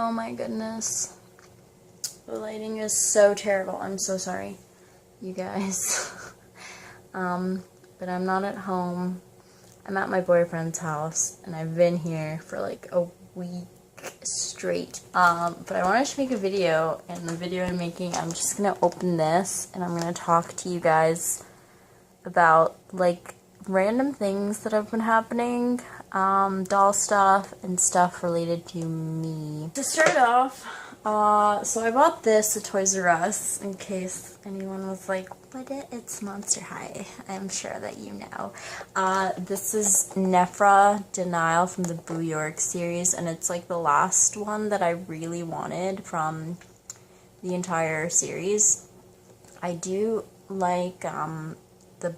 Oh my goodness. The lighting is so terrible. I'm so sorry, you guys. But I'm not at home. I'm at my boyfriend's house, and I've been here for like a week straight. But I wanted to make a video, and the video I'm making, I'm just gonna open this, and I'm gonna talk to you guys about like random things that have been happening, doll stuff and stuff related to me. To start off, so I bought this at Toys R Us, in case anyone was like, what it's Monster High. I'm sure that you know. This is Nephra Denial from the Boo York series, and it's like the last one that I really wanted from the entire series. I do like, the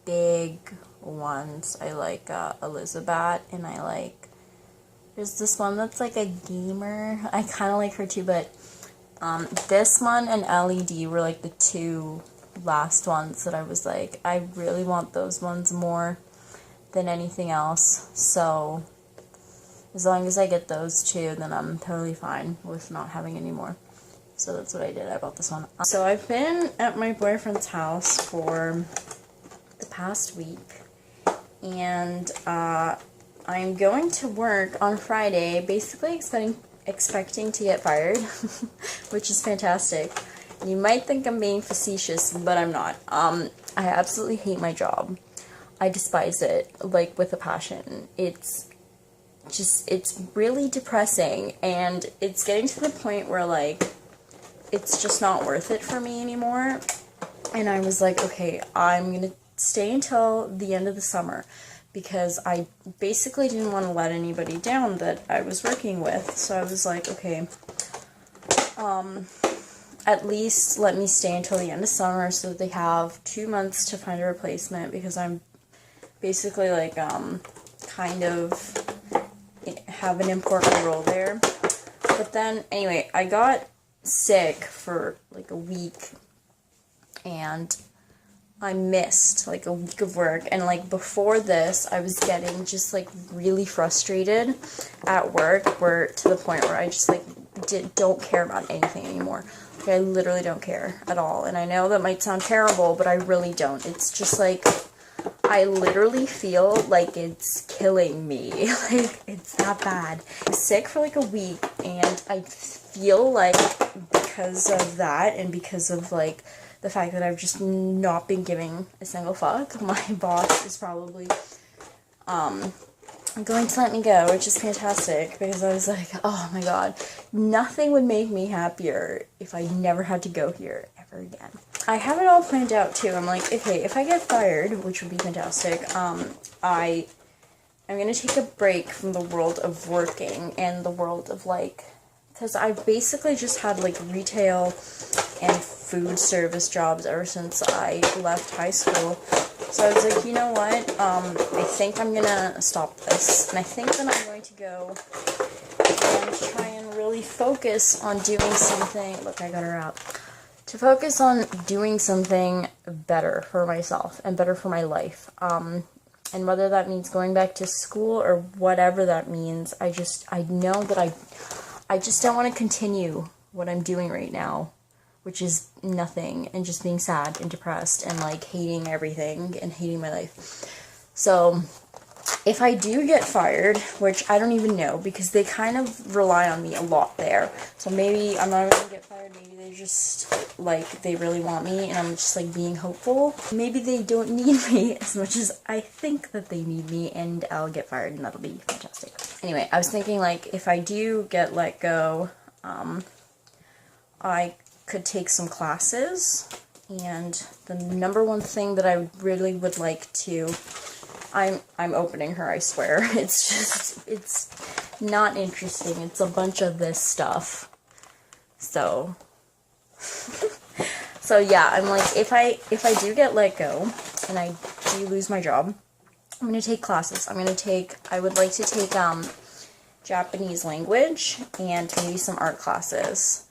big ones. I like, Elizabeth, and I like, there's this one that's like a gamer. I kind of like her too, but this one and LED were like the two last ones that I was like, I really want those ones more than anything else. So as long as I get those two, then I'm totally fine with not having any more. So that's what I did. I bought this one. So I've been at my boyfriend's house for the past week, and I'm going to work on Friday, basically expecting to get fired, which is fantastic. You might think I'm being facetious, but I'm not. I absolutely hate my job. I despise it, like, with a passion. It's really depressing, and it's getting to the point where, like, it's just not worth it for me anymore. And I was like, okay, I'm gonna stay until the end of the summer, because I basically didn't want to let anybody down that I was working with. So I was like, okay, at least let me stay until the end of summer so that they have 2 months to find a replacement, because I'm basically like, kind of have an important role there. But then, anyway, I got sick for like a week, and I missed like a week of work, and like before this I was getting just like really frustrated at work, where to the point where I just like don't care about anything anymore. Like, I literally don't care at all, and I know that might sound terrible, but I really don't. It's just like I literally feel like it's killing me. Like, it's that bad. I was sick for like a week, and I feel like because of that, and because of like the fact that I've just not been giving a single fuck, my boss is probably going to let me go, which is fantastic, because I was like, oh my god, nothing would make me happier if I never had to go here ever again. I have it all planned out too. I'm like, okay, if I get fired, which would be fantastic, I'm gonna take a break from the world of working and the world of like, because I've basically just had like retail and food service jobs ever since I left high school. So I was like, you know what, I think I'm gonna stop this, and I think that I'm going to go and try and really focus on doing something, look, I got her out, to focus on doing something better for myself and better for my life, and whether that means going back to school or whatever that means, I know that I just don't want to continue what I'm doing right now, which is nothing, and just being sad and depressed and like hating everything and hating my life. So if I do get fired, which I don't even know, because they kind of rely on me a lot there, so maybe I'm not gonna get fired, maybe they just like, they really want me and I'm just like being hopeful. Maybe they don't need me as much as I think that they need me, and I'll get fired, and that'll be fantastic. Anyway, I was thinking like, if I do get let go, I could take some classes, and the number one thing that I really would like to, I'm opening her, I swear, it's not interesting, it's a bunch of this stuff, so yeah, I'm like, if I do get let go, and I do lose my job, I'm gonna take classes. I would like to take, Japanese language, and maybe some art classes.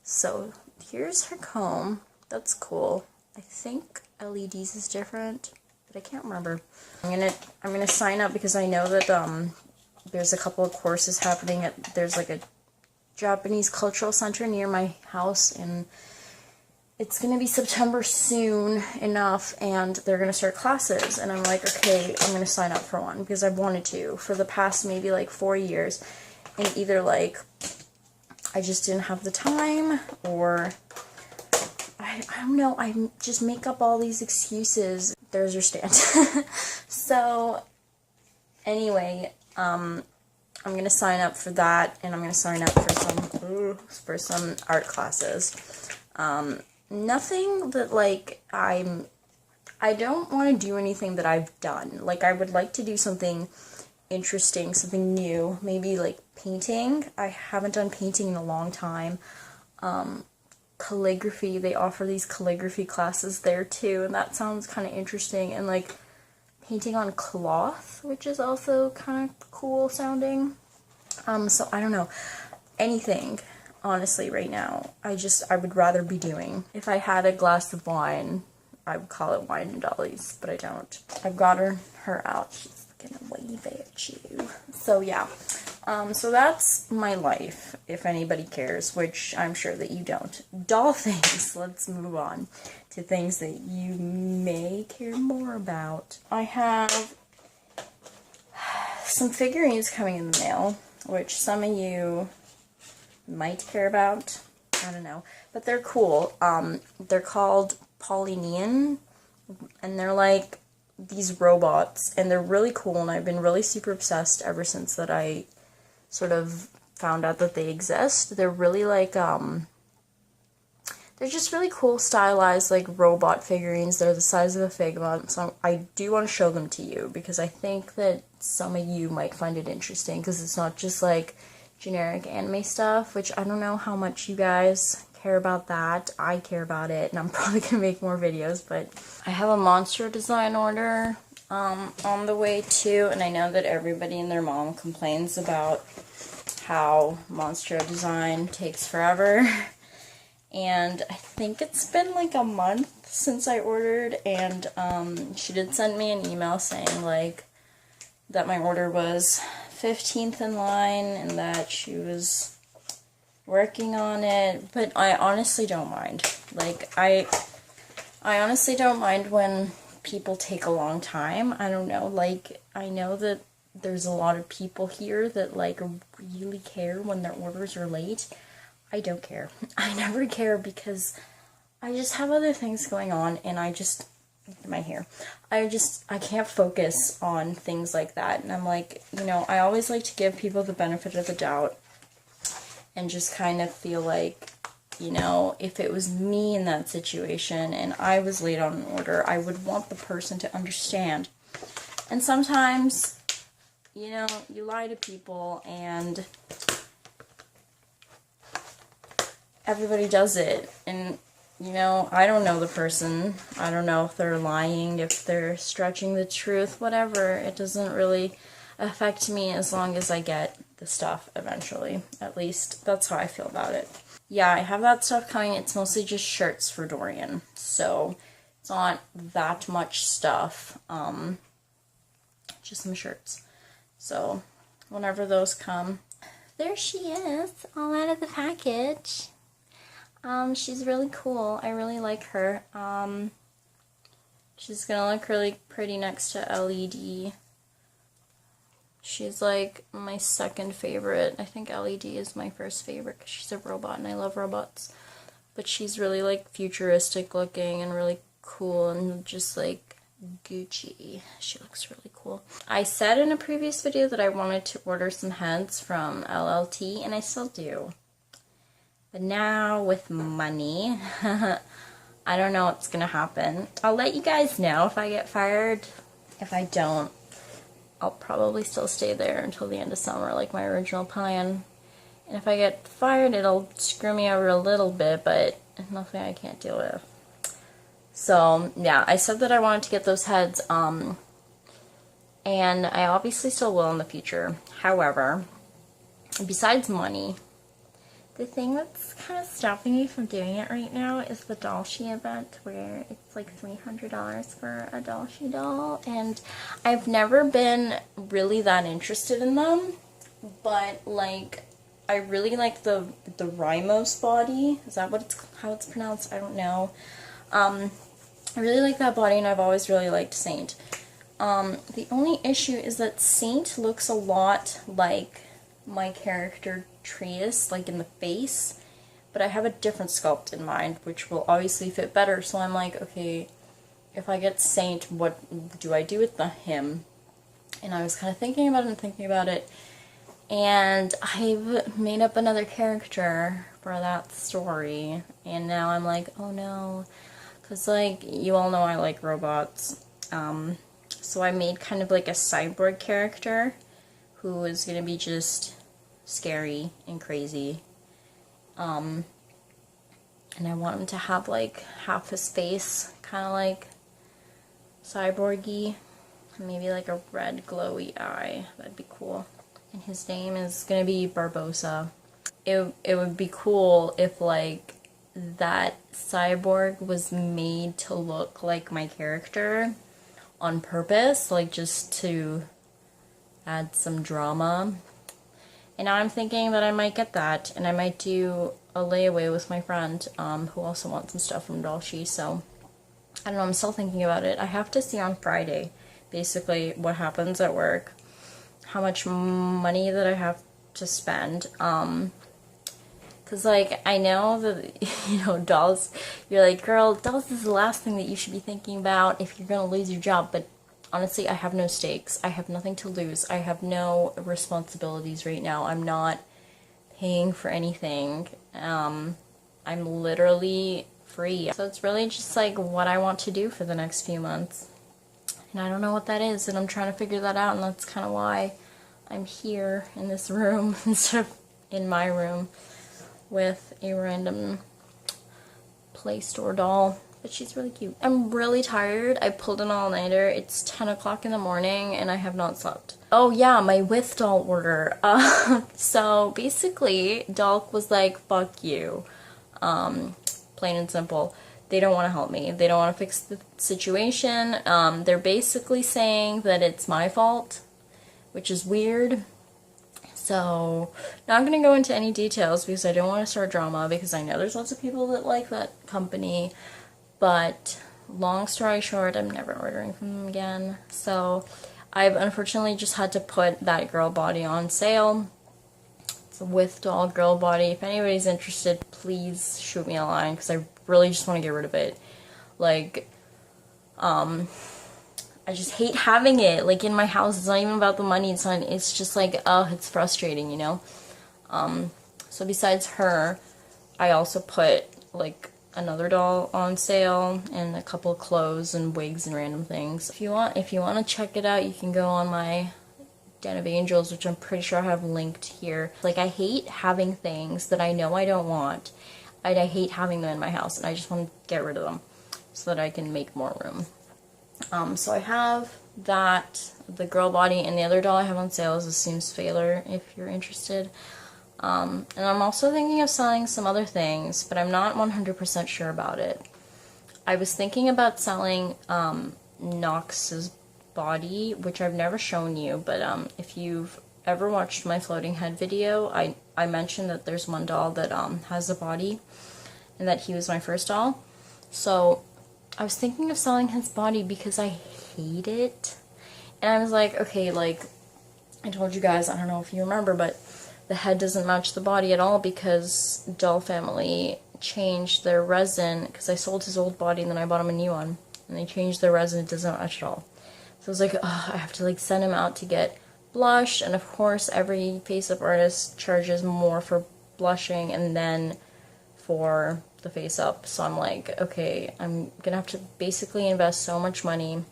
So here's her comb. That's cool. I think LEDs is different, but I can't remember. I'm gonna sign up, because I know that there's a couple of courses happening there's like a Japanese cultural center near my house, and it's going to be September soon enough, and they're going to start classes, and I'm like, okay, I'm going to sign up for one, because I've wanted to for the past maybe like 4 years, and either like I just didn't have the time, or I don't know, I just make up all these excuses. There's your stand. So anyway, I'm going to sign up for that, and I'm going to sign up for some art classes. Nothing that, like, I don't want to do anything that I've done. Like, I would like to do something interesting, something new. Maybe, like, painting. I haven't done painting in a long time. Calligraphy. They offer these calligraphy classes there, too, and that sounds kind of interesting. And, like, painting on cloth, which is also kind of cool sounding. So, I don't know. Anything. Honestly, right now, I would rather be doing. If I had a glass of wine, I would call it wine and dollies, but I don't. I've got her out. She's gonna wave at you. So yeah, so that's my life, if anybody cares, which I'm sure that you don't. Doll things. Let's move on to things that you may care more about. I have some figurines coming in the mail, which some of you might care about. I don't know, but they're cool. They're called Polynesian, and they're like these robots, and they're really cool, and I've been really super obsessed ever since that I sort of found out that they exist. They're really like, they're just really cool stylized like robot figurines. They're the size of a Figma, so I do want to show them to you, because I think that some of you might find it interesting, because it's not just like generic anime stuff, which I don't know how much you guys care about that. I care about it, and I'm probably gonna make more videos, but I have a monster design order on the way too, and I know that everybody and their mom complains about how monster design takes forever, and I think it's been like a month since I ordered, and she did send me an email saying like that my order was 15th in line and that she was working on it, but I honestly don't mind. Like, I honestly don't mind when people take a long time. I don't know, like, I know that there's a lot of people here that, like, really care when their orders are late. I don't care. I never care, because I just have other things going on, and I can't focus on things like that, and I'm like, you know, I always like to give people the benefit of the doubt, and just kind of feel like, you know, if it was me in that situation, and I was late on an order, I would want the person to understand. And sometimes, you know, you lie to people, and everybody does it, and you know, I don't know the person. I don't know if they're lying, if they're stretching the truth, whatever. It doesn't really affect me as long as I get the stuff eventually. At least, that's how I feel about it. Yeah, I have that stuff coming. It's mostly just shirts for Dorian. So, it's not that much stuff. Just some shirts. So, whenever those come. There she is, all out of the package. She's really cool. I really like her. She's gonna look really pretty next to LED. She's like my second favorite. I think LED is my first favorite because she's a robot and I love robots. But she's really like futuristic looking and really cool and just like Gucci. She looks really cool. I said in a previous video that I wanted to order some heads from LLT, and I still do. But now, with money, I don't know what's gonna happen. I'll let you guys know if I get fired. If I don't, I'll probably still stay there until the end of summer, like my original plan. And if I get fired, it'll screw me over a little bit, but nothing I can't deal with. So, yeah, I said that I wanted to get those heads, and I obviously still will in the future. However, besides money, the thing that's kind of stopping me from doing it right now is the Dolce event, where it's like $300 for a Dolce doll, and I've never been really that interested in them, but like, I really like the Rymos body. Is that how it's pronounced? I don't know. I really like that body, and I've always really liked Saint. The only issue is that Saint looks a lot like my character Trius, like in the face, but I have a different sculpt in mind, which will obviously fit better, so I'm like, okay, if I get Saint, what do I do with him? And I was kind of thinking about it, and I've made up another character for that story, and now I'm like, oh no, because, like, you all know I like robots, so I made kind of like a cyborg character who is going to be just scary and crazy, and I want him to have, like, half his face kind of like cyborgy, maybe like a red glowy eye. That'd be cool. And his name is gonna be Barbosa. It would be cool if, like, that cyborg was made to look like my character on purpose, like, just to add some drama. And now I'm thinking that I might get that, and I might do a layaway with my friend, who also wants some stuff from Dolce, so I don't know, I'm still thinking about it. I have to see on Friday, basically, what happens at work, how much money that I have to spend, because, like, I know that, you know, dolls, you're like, girl, dolls is the last thing that you should be thinking about if you're gonna lose your job, but honestly, I have no stakes. I have nothing to lose. I have no responsibilities right now. I'm not paying for anything. I'm literally free. So it's really just, like, what I want to do for the next few months. And I don't know what that is, and I'm trying to figure that out, and that's kind of why I'm here in this room instead of in my room with a random Play Store doll. But she's really cute. I'm really tired. I pulled an all-nighter. It's 10 o'clock in the morning and I have not slept. Oh yeah, my with doll order. So basically, Dolk was like, fuck you. Plain and simple. They don't want to help me. They don't want to fix the situation. They're basically saying that it's my fault, which is weird. So, not going to go into any details because I don't want to start drama, because I know there's lots of people that like that company. But long story short, I'm never ordering from them again. So I've unfortunately just had to put that girl body on sale. It's a with doll girl body. If anybody's interested, please shoot me a line, because I really just want to get rid of it. Like, I just hate having it, like, in my house. It's not even about the money. It's just like, oh, it's frustrating, you know? So besides her, I also put, like, another doll on sale, and a couple of clothes and wigs and random things. If you want to check it out, you can go on my Den of Angels, which I'm pretty sure I have linked here. Like, I hate having things that I know I don't want. I hate having them in my house, and I just want to get rid of them so that I can make more room. So I have that, the girl body, and the other doll I have on sale is a Seams Failer, if you're interested. And I'm also thinking of selling some other things, but I'm not 100% sure about it. I was thinking about selling Nox's body, which I've never shown you, but if you've ever watched my floating head video, I mentioned that there's one doll that has a body, and that he was my first doll. So I was thinking of selling his body because I hate it. And I was like, okay, like, I told you guys, I don't know if you remember, but the head doesn't match the body at all because Doll Family changed their resin, because I sold his old body and then I bought him a new one, and they changed their resin. It doesn't match at all. So I was like, oh, I have to, like, send him out to get blush, and of course every face-up artist charges more for blushing and then for the face-up. So I'm like, okay, I'm gonna have to basically invest so much money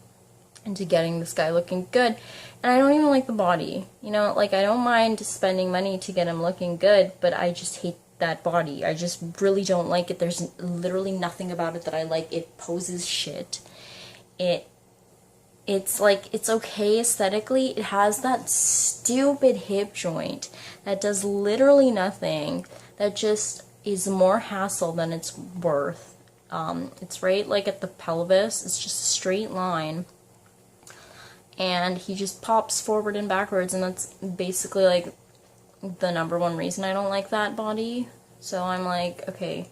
into getting this guy looking good. And I don't even like the body, you know, like, I don't mind spending money to get him looking good, but I just hate that body. I just really don't like it. There's literally nothing about it that I like. It poses shit. It's like, it's okay aesthetically. It has that stupid hip joint that does literally nothing, that just is more hassle than it's worth. It's right, like, at the pelvis. It's just a straight line, and he just pops forward and backwards, and that's basically, like, the number one reason I don't like that body. So I'm like, okay,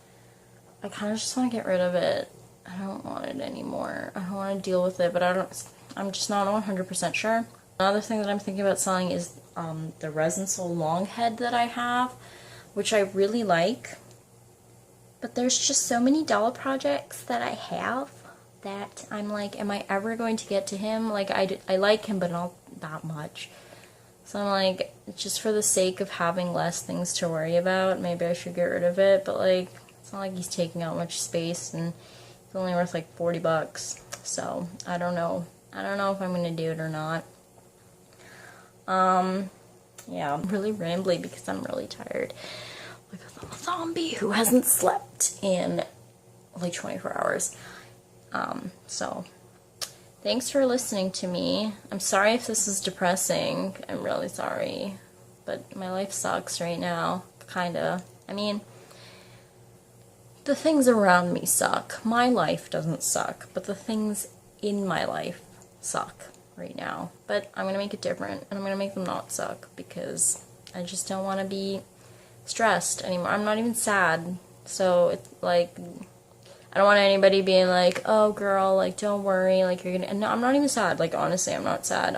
I kind of just want to get rid of it. I don't want it anymore. I don't want to deal with it, but I'm just not 100% sure. Another thing that I'm thinking about selling is the Resin Soul long head that I have, which I really like. But there's just so many doll projects that I have that I'm like, am I ever going to get to him? Like, I like him, but not that much. So I'm like, just for the sake of having less things to worry about, maybe I should get rid of it. But like, it's not like he's taking out much space, and it's only worth like 40 bucks. So I don't know. I don't know if I'm gonna do it or not. Yeah, I'm really rambly because I'm really tired. Like a zombie who hasn't slept in like 24 hours. So thanks for listening to me. I'm sorry if this is depressing. I'm really sorry. But my life sucks right now. Kinda. I mean, the things around me suck. My life doesn't suck, but the things in my life suck right now. But I'm gonna make it different, and I'm gonna make them not suck, because I just don't want to be stressed anymore. I'm not even sad. So it's like, I don't want anybody being like, oh girl, like don't worry, like you're gonna, and no, I'm not even sad. Like honestly, I'm not sad.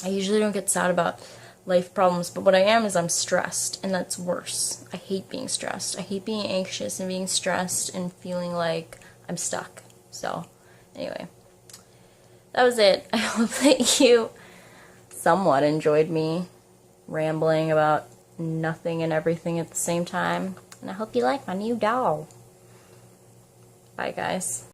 I usually don't get sad about life problems, but what I am is I'm stressed, and that's worse. I hate being stressed. I hate being anxious and being stressed and feeling like I'm stuck. So anyway, that was it. I hope that you somewhat enjoyed me rambling about nothing and everything at the same time, and I hope you like my new doll. Bye guys.